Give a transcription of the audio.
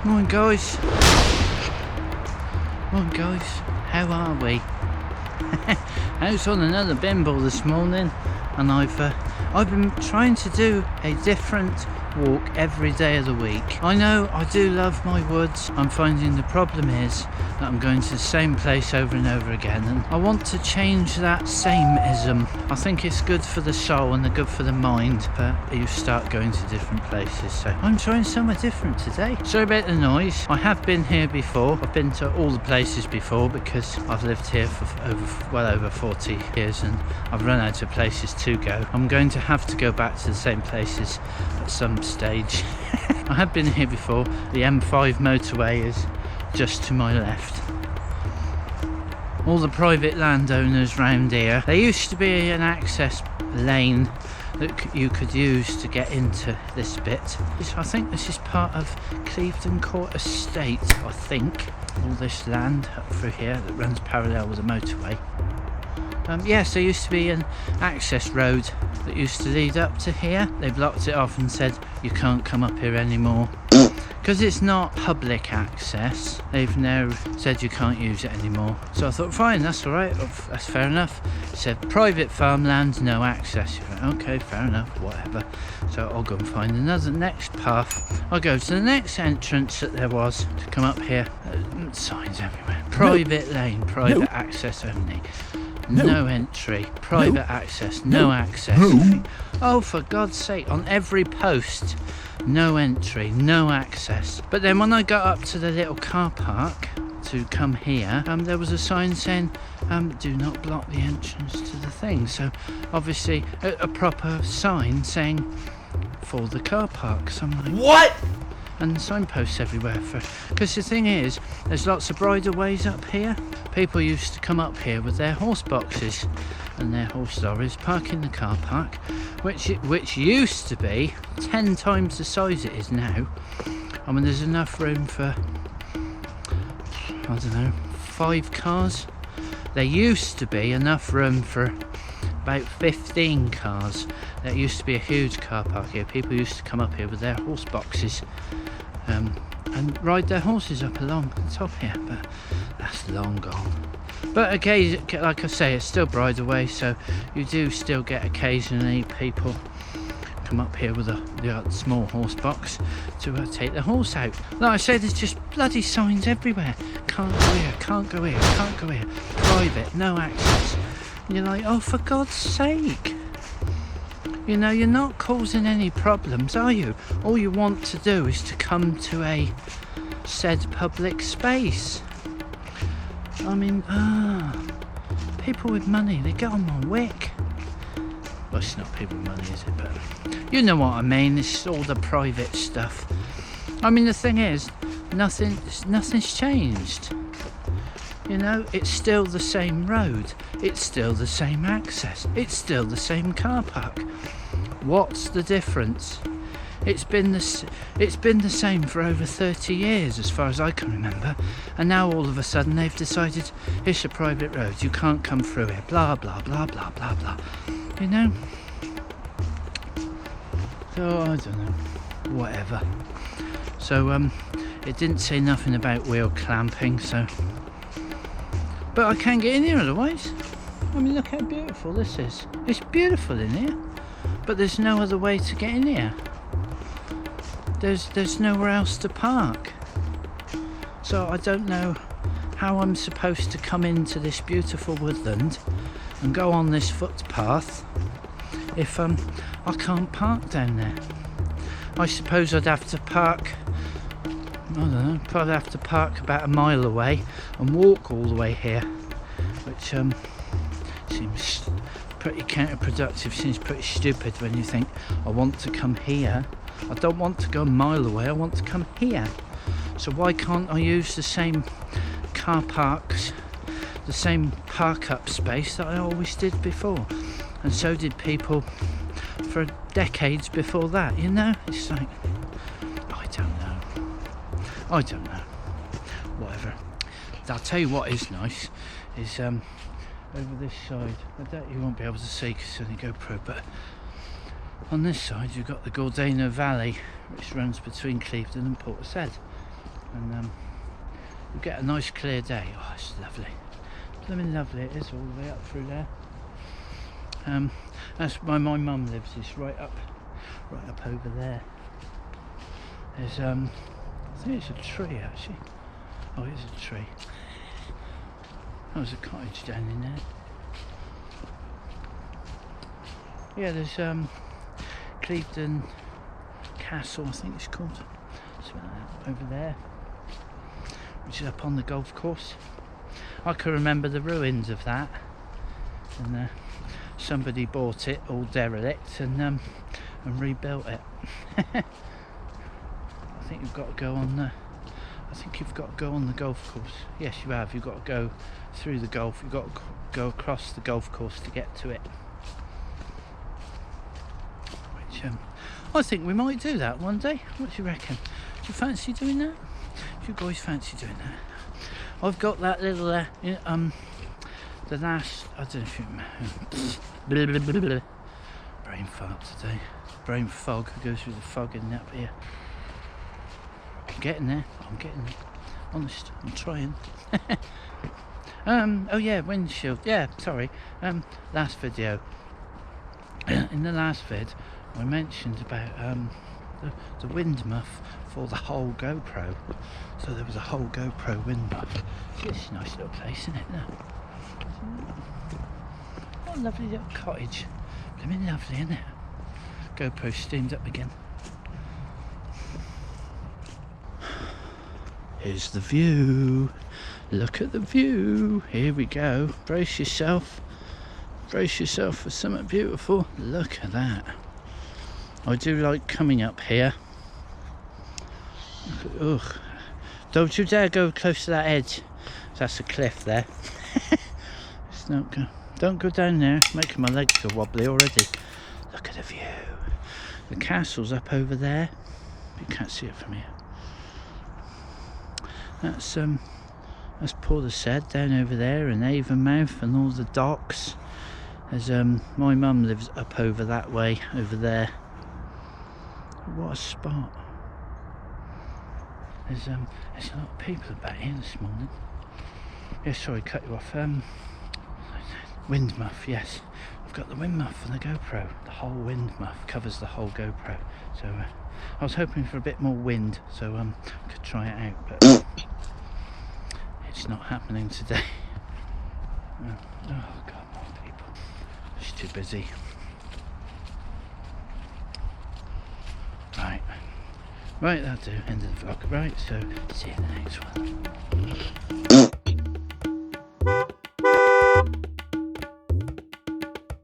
Morning guys. Morning guys. How are we? I was on another bimble this morning, and I've been trying to do a different walk every day of the week. I know I do love my woods. I'm finding the problem is that I'm going to the same place over and over again, and I want to change that sameism. I think it's good for the soul and good for the mind, but you start going to different places, so I'm trying somewhere different today. Sorry about the noise. I have been here before. I've been to all the places before because I've lived here for well over 40 years, and I've run out of places to go. I'm going to have to go back to the same places at some stage. I have been here before. The M5 motorway is just to my left. All the private landowners round here. There used to be an access lane that you could use to get into this bit. I think this is part of Clevedon Court Estate, I think. All this land up through here that runs parallel with the motorway. Yes, there used to be an access road that used to lead up to here. They blocked it off and said you can't come up here anymore. Because it's not public access, they've now said you can't use it anymore. So I thought, fine, that's alright, that's fair enough. It said private farmland, no access. You're like, okay, fair enough, whatever. So I'll go and find another next path. I'll go to the next entrance that there was to come up here. Signs everywhere. Private lane, private access only. No entry, private access, no access. Oh, for God's sake, on every post, no entry, no access. But then when I got up to the little car park to come here, there was a sign saying, do not block the entrance to the thing. So obviously a proper sign saying for the car park. So I'm like, what? And signposts everywhere because the thing is, there's lots of bridleways up here. People used to come up here with their horse boxes and their horse lorries, park in the car park, which used to be 10 times the size it is now. I mean, there's enough room for, I don't know, 5 cars. There used to be enough room for about 15 cars. There used to be a huge car park here. People used to come up here with their horse boxes and ride their horses up along the top here, but that's long gone. But occasionally, like I say, it's still bridleway, so you do still get occasionally people come up here with the small horse box to take the horse out. Like I say, there's just bloody signs everywhere. Can't go here, can't go here, can't go here. Private, no access. And you're like, oh, for God's sake. You know, you're not causing any problems, are you? All you want to do is to come to a said public space. I mean, people with money, they get on my wick. Well, it's not people with money, is it? But you know what I mean, it's all the private stuff. I mean, the thing is, nothing's changed. You know, it's still the same road, it's still the same access, it's still the same car park. What's the difference? It's been the same for over 30 years as far as I can remember, and now all of a sudden they've decided it's a private road, you can't come through it, blah blah blah blah blah blah. You know? So I don't know, whatever. So it didn't say nothing about wheel clamping, so, but I can't get in here otherwise. I mean, look how beautiful this is. It's beautiful in here, but there's no other way to get in here. There's nowhere else to park. So I don't know how I'm supposed to come into this beautiful woodland and go on this footpath if I can't park down there. I suppose I'd have to park, I don't know, probably have to park about a mile away and walk all the way here, which seems pretty counterproductive, seems pretty stupid when you think, I want to come here. I don't want to go a mile away, I want to come here. So why can't I use the same car parks, the same park up space that I always did before? And so did people for decades before that, you know? It's like, I don't know. Whatever. I'll tell you what is nice, is over this side, I doubt you won't be able to see because it's only GoPro, but on this side you've got the Gordano Valley, which runs between Clevedon and Portishead. and you'll get a nice clear day. Oh, it's lovely, blooming lovely it is, all the way up through there. That's where my mum lives, is right up over there. There's I think it's a tree actually. Oh, it's a tree. There's a cottage down in there. Yeah, there's Clevedon Castle, I think it's called. It's over there, which is up on the golf course. I can remember the ruins of that, and somebody bought it all derelict and rebuilt it. I think you've got to go on the. I think you've got to go on the golf course. Yes, you have. You've got to go through the golf. You've got to go across the golf course to get to it. Which I think we might do that one day. What do you reckon? Do you fancy doing that? Do you guys fancy doing that? I've got that little the last. I don't know if you. Brain fart today. Brain fog. It goes through the fog in up here. I'm getting there. Honest, I'm trying. Oh yeah, windshield. Yeah, sorry. Last video. In the last vid, I mentioned about the wind muff for the whole GoPro. So there was a whole GoPro wind muff. It's a nice little place, isn't it? What a lovely little cottage. Blooming lovely, isn't it? GoPro steamed up again. Here's the view. Look at the view. Here we go. Brace yourself. Brace yourself for something beautiful. Look at that. I do like coming up here. Ugh. Don't you dare go close to that edge. That's a cliff there. It's not go. Don't go down there. Making my legs go wobbly already. Look at the view. The castle's up over there. You can't see it from here. That's Portishead down over there, and Avonmouth and all the docks. As my mum lives up over that way, over there. What a spot. There's a lot of people about here this morning. Yeah, sorry, cut you off. Wind muff, yes. I've got the wind muff on the GoPro. The whole wind muff covers the whole GoPro. So I was hoping for a bit more wind, so I could try it out, but it's not happening today. Oh God, more people. It's too busy. Right, that'll do. End of the vlog. Right, so see you in the next one.